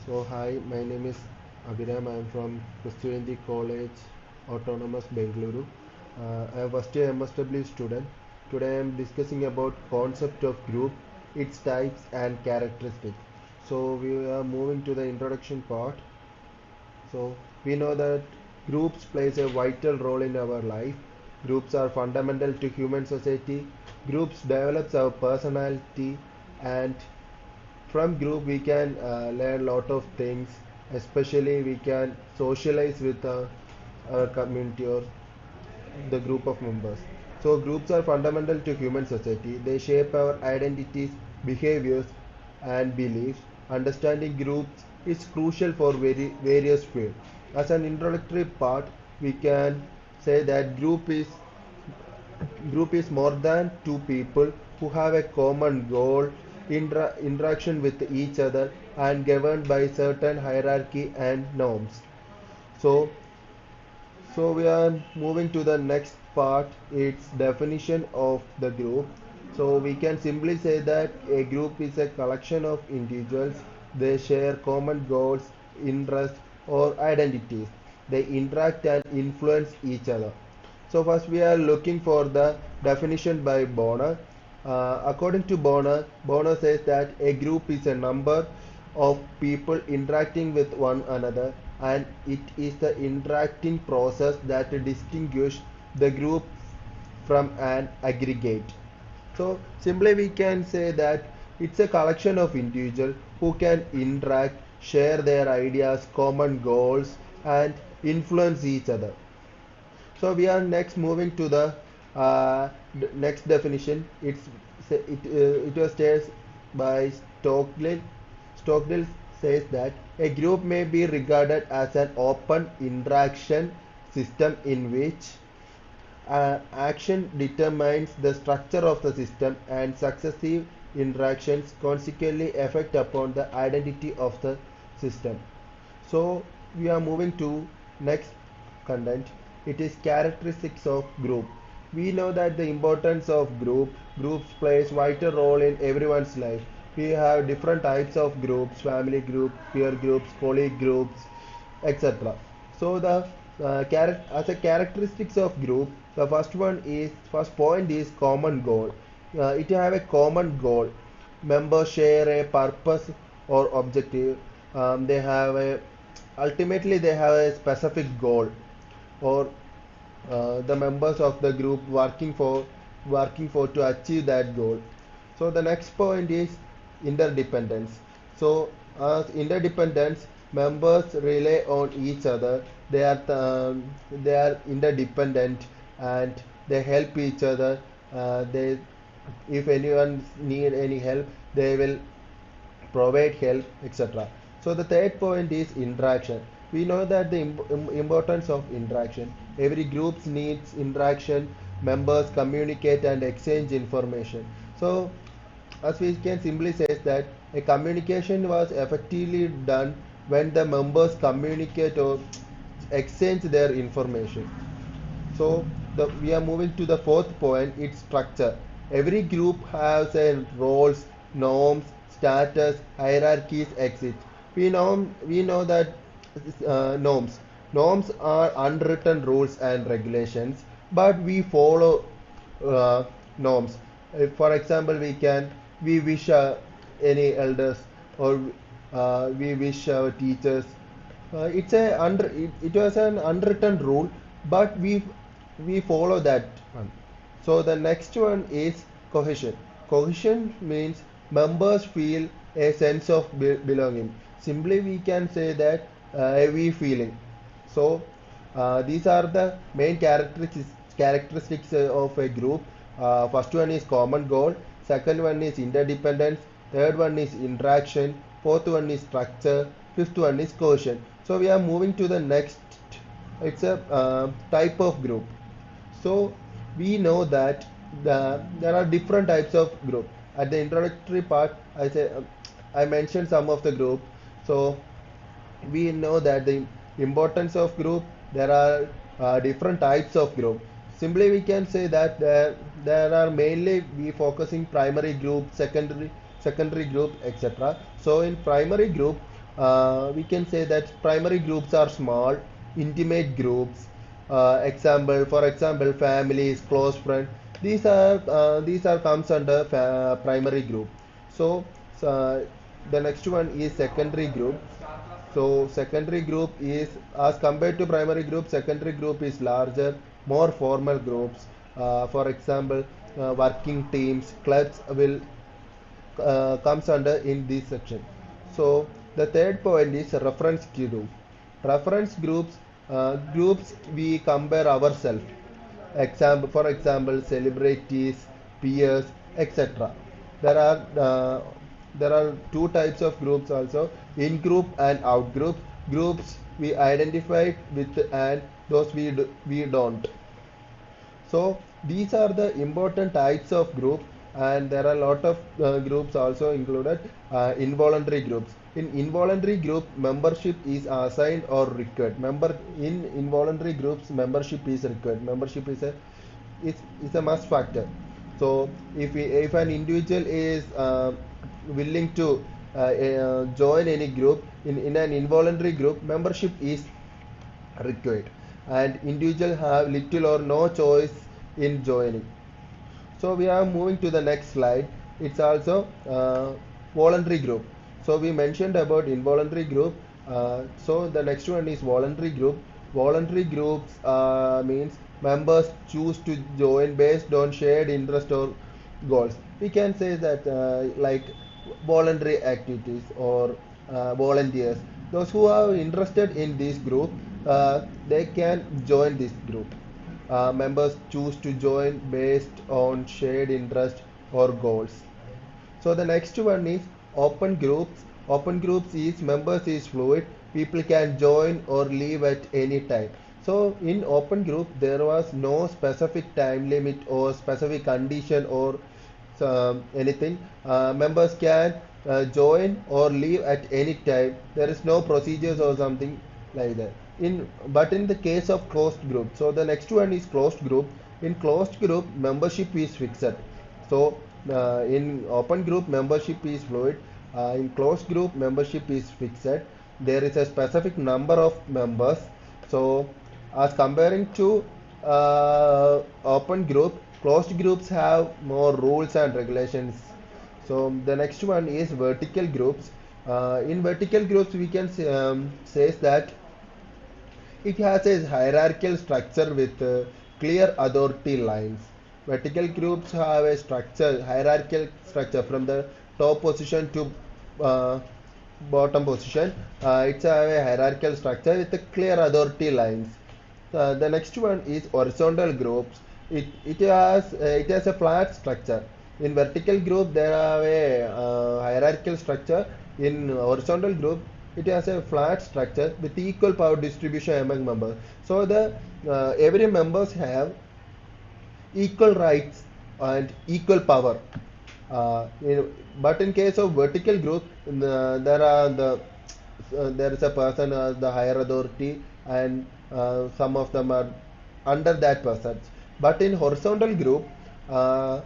So hi, my name is Abhiram. I am from Christianity College, Autonomous Bengaluru. I am first year MSW student. Today I am discussing about concept of group, its types and characteristics. So we are moving to the introduction part. So we know that groups plays a vital role in our life. Groups are fundamental to human society. Groups develops our personality and from group we can learn a lot of things, especially we can socialize with our community or the group of members. So groups are fundamental to human society. They shape our identities, behaviors and beliefs. Understanding groups is crucial for various fields. As an introductory part, we can say that group is more than two people who have a common goal, interaction with each other, and governed by certain hierarchy and norms. So, so we are moving to the next part. Its definition of the group. So we can simply say that a group is a collection of individuals. They share common goals, interests, or identities. They interact and influence each other. So first we are looking for the definition by Bonner. According to Bonner, Bonner says that a group is a number of people interacting with one another, and it is the interacting process that distinguishes the group from an aggregate. So simply we can say that it's a collection of individuals who can interact, share their ideas, common goals, and influence each other. So we are next moving to the next definition. It was stated by Stockdale. Stockdale says that a group may be regarded as an open interaction system in which action determines the structure of the system and successive interactions consequently affect upon the identity of the system. So we are moving to next content. It is characteristics of group. We know that the importance of groups plays vital role in everyone's life. We have different types of groups: family group, peer groups, colleague groups, etc. So the as a characteristics of group, the first point is common goal. It have a common goal. Members share a purpose or objective. They have a ultimately they have a specific goal, or the members of the group working for to achieve that goal. So the next point is interdependence. So as interdependence, members rely on each other. They are interdependent, and they help each other. They If anyone need any help, they will provide help, etc. So the third point is interaction. We know that the importance of interaction. Every group needs interaction. Members communicate and exchange information. So as we can simply say that a communication was effectively done when the members communicate or exchange their information. So we are moving to the fourth point, its structure. Every group has a roles, norms, status, hierarchies, exit. We know that norms are unwritten rules and regulations, but we follow uh, norms. For example, we wish any elders, or we wish our teachers. It was an unwritten rule, but we follow that one. So the next one is cohesion. Cohesion means members feel a sense of belonging. Simply we can say that we feeling. So these are the main characteristics of a group. First one is common goal. Second one is interdependence. Third one is interaction. Fourth one is structure. Fifth one is cohesion. So we are moving to the next. It's a type of group. So we know that there are different types of group. At the introductory part, I mentioned some of the group. So we know that the importance of group. There are different types of group. Simply we can say that there are mainly we focusing primary group, secondary group, etc. So in primary group, We can say that primary groups are small, intimate groups. For example, families, close friends. These are comes under primary group. So, uh, the next one is secondary group. So secondary group is, as compared to primary group, secondary group is larger, more formal groups. For example, working teams, clubs will comes under in this section. So the third point is reference group. Reference groups we compare ourselves. For example, celebrities, peers, etc. There are uh, there are two types of groups also: in group and out group. Groups we identify with and those we don't. So these are the important types of group, and there are a lot of groups also included. Involuntary groups. In involuntary group, membership is assigned or required. In involuntary groups, membership is required. Membership is a must factor. So if an individual is willing to join any group, in an involuntary group, membership is required, and individuals have little or no choice in joining. So we are moving to the next slide. It's also voluntary group. So we mentioned about involuntary group. So the next one is voluntary group. Voluntary groups means members choose to join based on shared interest or goals. We can say that like voluntary activities or volunteers. Those who are interested in this group, they can join this group. Members choose to join based on shared interest or goals. So the next one is open groups. Open groups is members is fluid. People can join or leave at any time. So in open group there was no specific time limit or specific condition or anything. Members can join or leave at any time. There is no procedures or something like that. In the case of closed group, so the next one is closed group. In closed group, membership is fixed. So in open group, membership is fluid. In closed group, membership is fixed. There is a specific number of members. So as comparing to open group, closed groups have more rules and regulations. So the next one is vertical groups. In vertical groups, we can say that it has a hierarchical structure with clear authority lines. Vertical groups have a hierarchical structure from the top position to uh, bottom position. It's a hierarchical structure with a clear authority lines. The next one is horizontal groups. It has a flat structure. In vertical group there are a hierarchical structure. In horizontal group it has a flat structure with equal power distribution among members. So the every members have equal rights and equal power. But in case of vertical group, there is a person as the higher authority, and some of them are under that person. But in horizontal group, uh,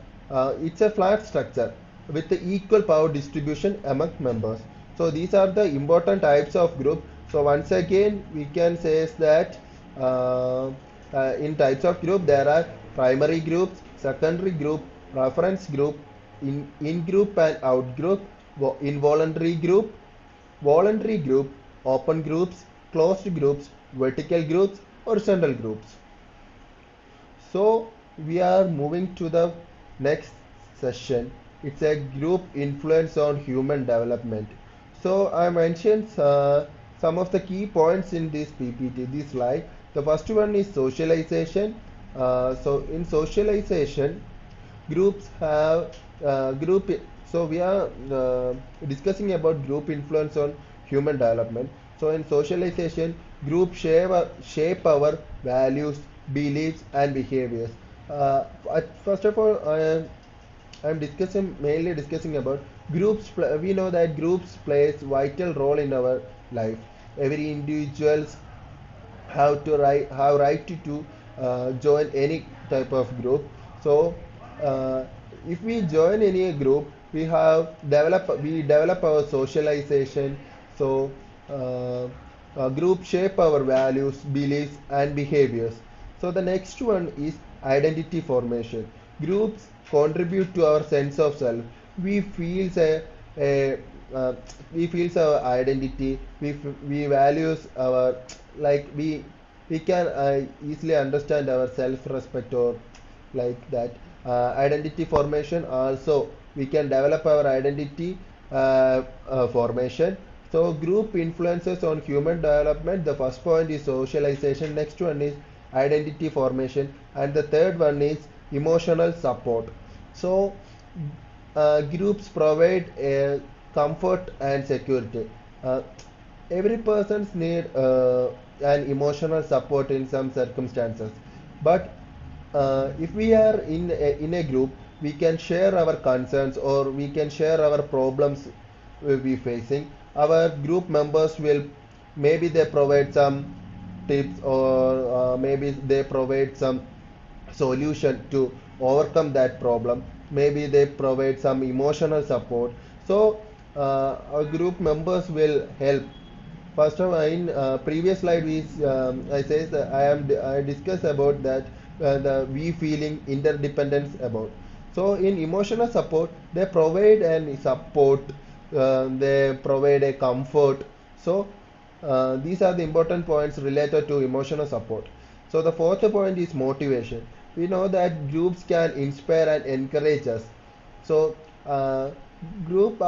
it's a flat structure with the equal power distribution among members. So these are the important types of group. So once again, we can say that uh, in types of group there are primary groups, secondary group, reference group, in group and out group, involuntary group, voluntary group, open groups, closed groups, vertical groups, horizontal groups. So we are moving to the next session. It's a group influence on human development. So I mentioned some of the key points in this PPT, this slide. The first one is socialization. So in socialization, groups have group. So we are discussing about group influence on human development. So in socialization, group shape our values, beliefs, and behaviors. First of all, I'm discussing mainly discussing about groups. We know that groups plays vital role in our life. Every individuals have right to join any type of group. So uh, if we join any group, we develop our socialization So uh, groups shape our values, beliefs, and behaviors. So the next one is identity formation. Groups contribute to our sense of self. We feel a uh, we feels our identity. We values our like we can easily understand our self-respect or like that. Identity formation also we can develop our identity formation. So group influences on human development. The first point is socialization, next one is identity formation, and the third one is emotional support. So groups provide comfort and security. Every person's need an emotional support in some circumstances, but if we are in a group, we can share our concerns or we can share our problems we facing. Our group members will, maybe they provide some tips or maybe they provide some solution to overcome that problem. Maybe they provide some emotional support. So our group members will help. First of all, in previous slide, I says that I discussed about that the we feeling interdependence about. So in emotional support, they provide an support, they provide a comfort. So these are the important points related to emotional support. So the fourth point is motivation. We know that groups can inspire and encourage us. So group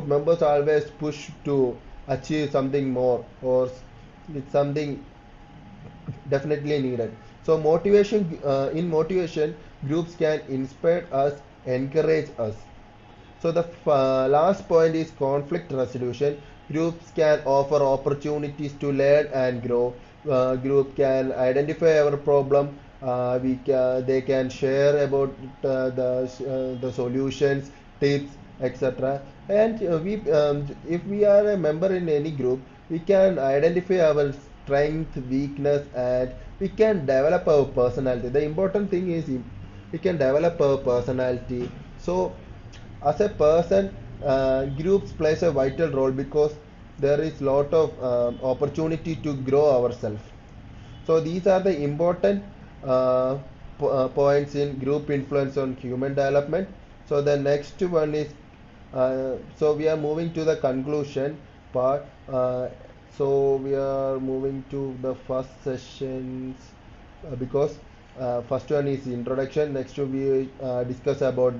members always push to achieve something more or it's something definitely needed. So motivation in motivation, groups can inspire us, encourage us. So the last point is conflict resolution. Groups can offer opportunities to learn and grow. Group can identify our problem. They can share about the solutions, tips, etc. And if we are a member in any group, we can identify our strength, weakness, and we can develop our personality. The important thing is we can develop our personality. So as a person, groups plays a vital role because there is lot of opportunity to grow ourselves. So these are the important uh, points in group influence on human development. So the next one is so we are moving to the conclusion part. So we are moving to the first sessions because first one is introduction, next we discuss about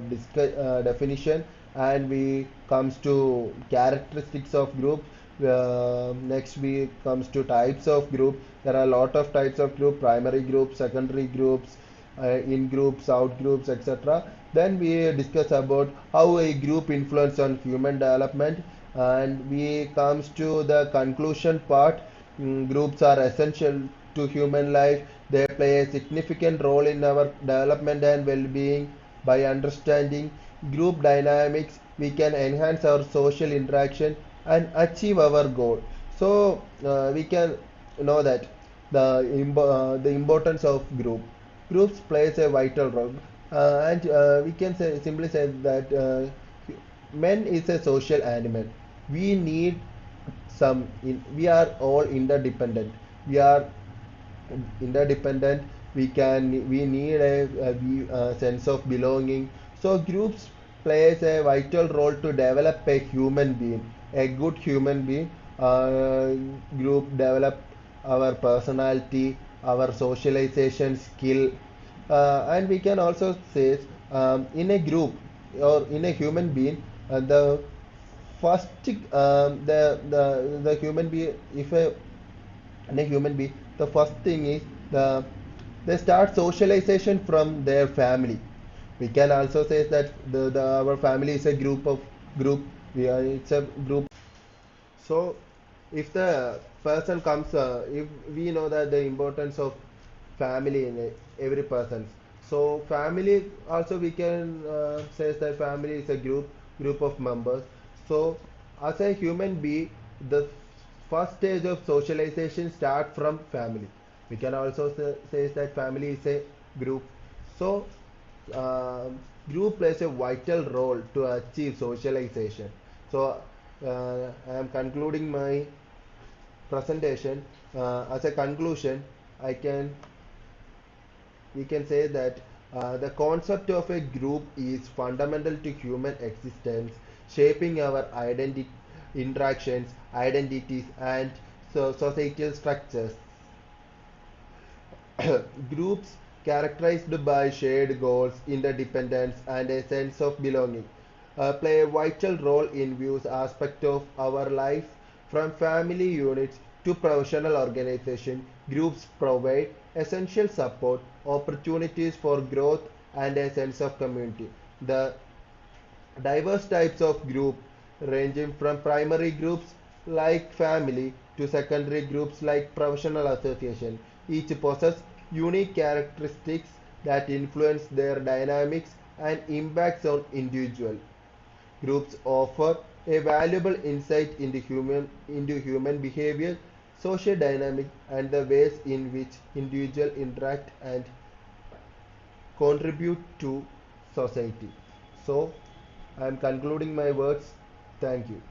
definition, and we comes to characteristics of group. Next we comes to types of group. There are a lot of types of group: primary groups, secondary groups, in groups, out groups, etc. Then we discuss about how a group influence on human development, and we comes to the conclusion part. Groups are essential to human life. They play a significant role in our development and well-being. By understanding group dynamics, we can enhance our social interaction and achieve our goal. So we can know that the importance of groups plays a vital role, and we can simply say that man is a social animal. We need we are all interdependent. We are interdependent. We need a sense of belonging. So groups plays a vital role to develop a human being, a good human being. uh, Group develop our personality, our socialization skill, and we can also say in a group or in a human being, the first the human being, if a in a human being, the first thing is they start socialization from their family. We can also say that our family is a group. It's a group. So if the person comes, if we know that the importance of family in every person, so family also we can say that family is a group of members. So as a human being, the first stage of socialization start from family. We can also say that family is a group. So uh, group plays a vital role to achieve socialization. So I am concluding my presentation. As a conclusion, I can we can say that the concept of a group is fundamental to human existence, shaping our interactions, identities, and societal structures. Groups characterized by shared goals, interdependence, and a sense of belonging play a vital role in various aspects of our life, from family units to professional organization. Groups provide essential support, opportunities for growth, and a sense of community. The diverse types of group ranging from primary groups like family to secondary groups like professional association. Each possess unique characteristics that influence their dynamics and impacts on individual. Groups offer a valuable insight into human behavior, social dynamics, and the ways in which individuals interact and contribute to society. So, I am concluding my words. Thank you.